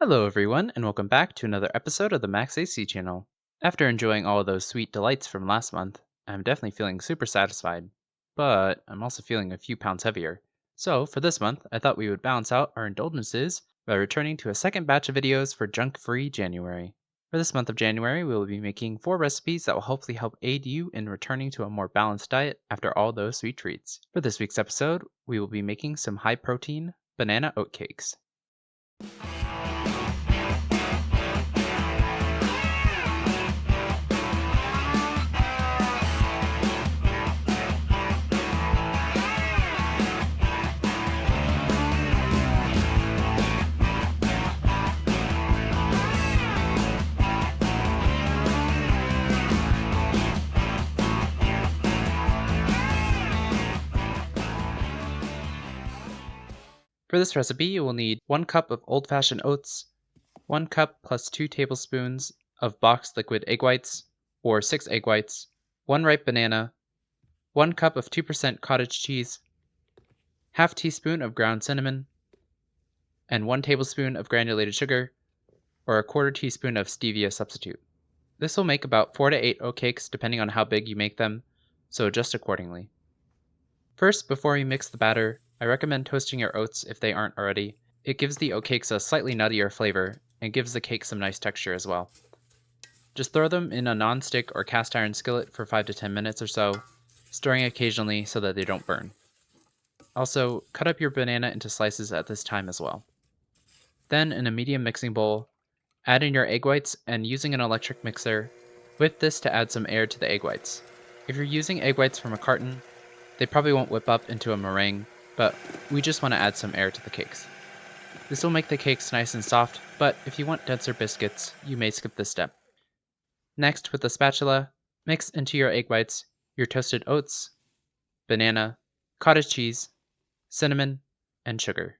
Hello everyone, and welcome back to another episode of the Max AC channel. After enjoying all of those sweet delights from last month, I'm definitely feeling super satisfied, but I'm also feeling a few pounds heavier. So for this month, I thought we would balance out our indulgences by returning to a second batch of videos for junk-free January. For this month of January, we will be making 4 recipes that will hopefully help aid you in returning to a more balanced diet after all those sweet treats. For this week's episode, we will be making some high-protein banana oatcakes. For this recipe, you will need 1 cup of old-fashioned oats, 1 cup plus 2 tablespoons of boxed liquid egg whites, or 6 egg whites, 1 ripe banana, 1 cup of 2% cottage cheese, half teaspoon of ground cinnamon, and 1 tablespoon of granulated sugar, or a quarter teaspoon of stevia substitute. This will make about 4 to 8 oatcakes depending on how big you make them, so adjust accordingly. First, before you mix the batter, I recommend toasting your oats if they aren't already. It gives the oatcakes a slightly nuttier flavor and gives the cake some nice texture as well. Just throw them in a non-stick or cast iron skillet for 5 to 10 minutes or so, stirring occasionally so that they don't burn. Also, cut up your banana into slices at this time as well. Then, in a medium mixing bowl, add in your egg whites and using an electric mixer, whip this to add some air to the egg whites. If you're using egg whites from a carton, they probably won't whip up into a meringue, but we just want to add some air to the cakes. This will make the cakes nice and soft, but if you want denser biscuits, you may skip this step. Next, with a spatula, mix into your egg whites your toasted oats, banana, cottage cheese, cinnamon, and sugar.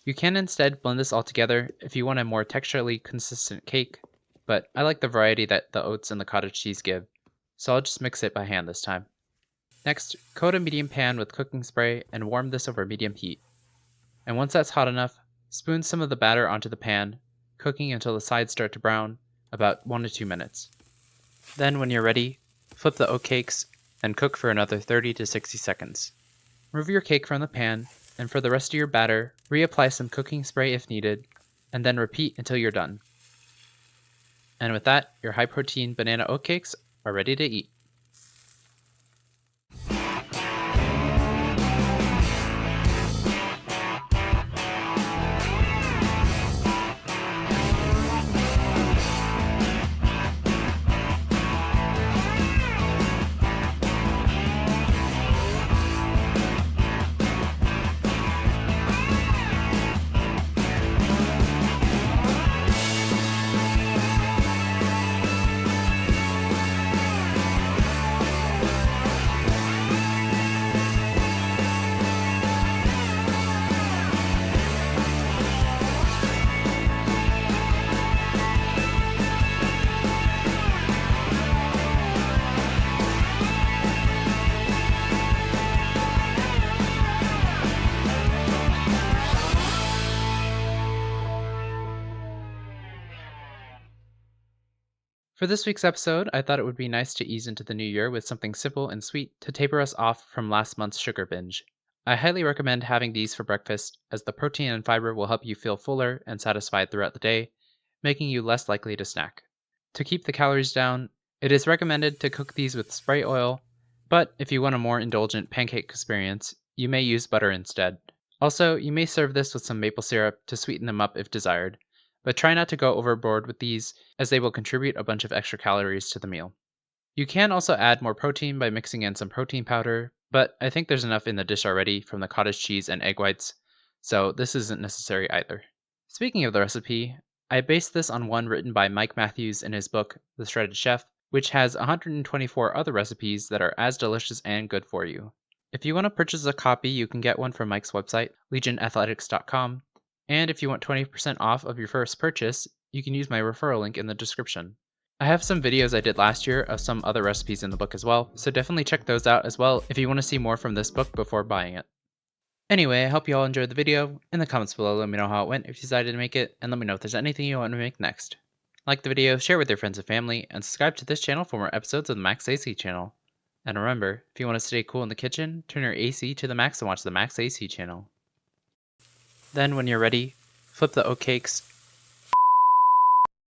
You can instead blend this all together if you want a more texturally consistent cake, but I like the variety that the oats and the cottage cheese give, so I'll just mix it by hand this time. Next, coat a medium pan with cooking spray and warm this over medium heat. And once that's hot enough, spoon some of the batter onto the pan, cooking until the sides start to brown, about 1 to 2 minutes. Then when you're ready, flip the oatcakes and cook for another 30 to 60 seconds. Remove your cake from the pan, and for the rest of your batter, reapply some cooking spray if needed, and then repeat until you're done. And with that, your high-protein banana oatcakes are ready to eat. For this week's episode, I thought it would be nice to ease into the new year with something simple and sweet to taper us off from last month's sugar binge. I highly recommend having these for breakfast, as the protein and fiber will help you feel fuller and satisfied throughout the day, making you less likely to snack. To keep the calories down, it is recommended to cook these with spray oil, but if you want a more indulgent pancake experience, you may use butter instead. Also, you may serve this with some maple syrup to sweeten them up if desired, but try not to go overboard with these as they will contribute a bunch of extra calories to the meal. You can also add more protein by mixing in some protein powder, but I think there's enough in the dish already from the cottage cheese and egg whites, so this isn't necessary either. Speaking of the recipe, I based this on one written by Mike Matthews in his book, The Shredded Chef, which has 124 other recipes that are as delicious and good for you. If you want to purchase a copy, you can get one from Mike's website, legionathletics.com, and if you want 20% off of your first purchase, you can use my referral link in the description. I have some videos I did last year of some other recipes in the book as well, so definitely check those out as well if you want to see more from this book before buying it. Anyway, I hope you all enjoyed the video. In the comments below, let me know how it went if you decided to make it, and let me know if there's anything you want me to make next. Like the video, share with your friends and family, and subscribe to this channel for more episodes of the Max AC channel. And remember, if you want to stay cool in the kitchen, turn your AC to the max and watch the Max AC channel. Then, when you're ready, flip the oatcakes